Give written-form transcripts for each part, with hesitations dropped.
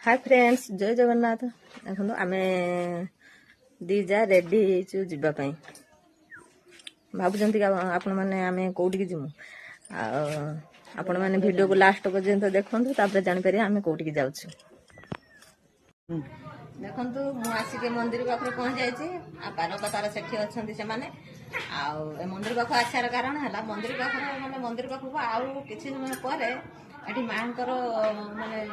hi friends जय जगन्नाथ देखो आम दीजा रेडी जावाई भावुं आपण मैंने आम कौटिक जीमु आपण मैंने वीडियो को लास्ट पर्यंत देखु तापर जापर आम कौटिक जाऊँ देखु मुझे मंदिर पाखे पहुँच जाए पारक तार से अच्छा से मंदिर पाख आसार कारण है मंदिर पाखे मैंने मंदिर पाखक आउ कि समय पर ये माँ माने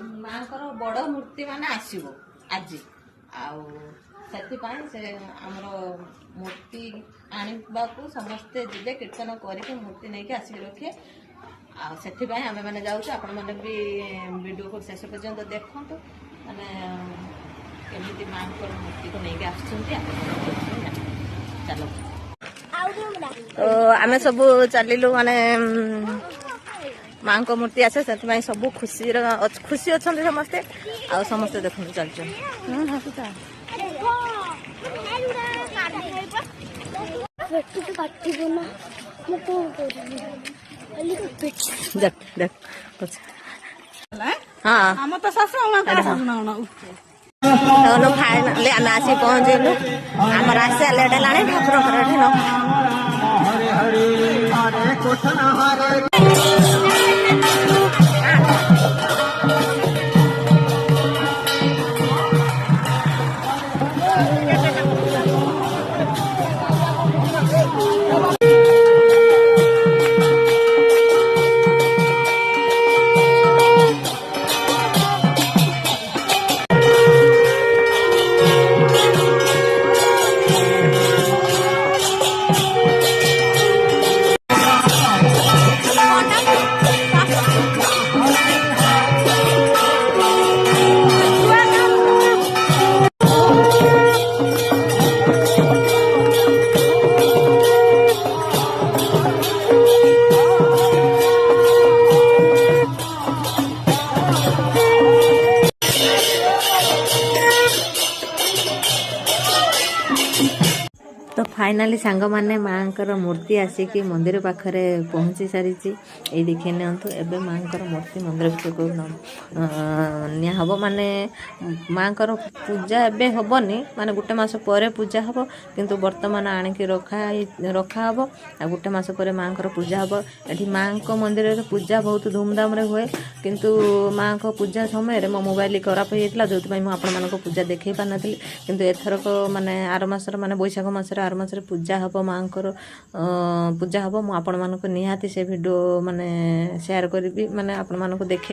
माँ बड़ मूर्ति मान आसो आज से आमर मूर्ति आने को समस्ते जीवे कीर्तन करके मूर्ति नहीं कि आसिक रखे से आम मैंने जाऊँ आपण मैंने भी वीडियो को शेष पर्यंत देखु मैंने केमी माँ मूर्ति को लेकिन आस चलो तो आम सब चलू माने माँ को मूर्ति आसे से सब खुशी खुशी अच्छा समस्ते आ समस्ते देखते चलते देख देख हाँ फाइनाली आम आसी पहुँचलु आम आसिया लेट है ठाकुर तो फाइनाली सांग मैंने माँ मूर्ति आसिक मंदिर पाखरे पहुँची सारी ये देखिए नियंतु एबे माँ मूर्ति मंदिर को निहब माने माँ पूजा एबे हबनी माने गोटे मास पर पूजा हम किंतु वर्तमान आणिकी रखा हम आ गोटे मास पर माँ पूजा हम ये माँ मंदिर रे पूजा बहुत धूमधाम रे हुए किंतु माँ पूजा समय मो मोबाइल खराब हो जाता जो आपण पूजा देखई पार नी किंतु एथरक माने आर मासर माने बैशाख मासर आर मासरे पूजा हम माँ पूजा हम मुझे आपण मानक निहाती से वीडियो माने शेयर करी माने आपण मानक देखे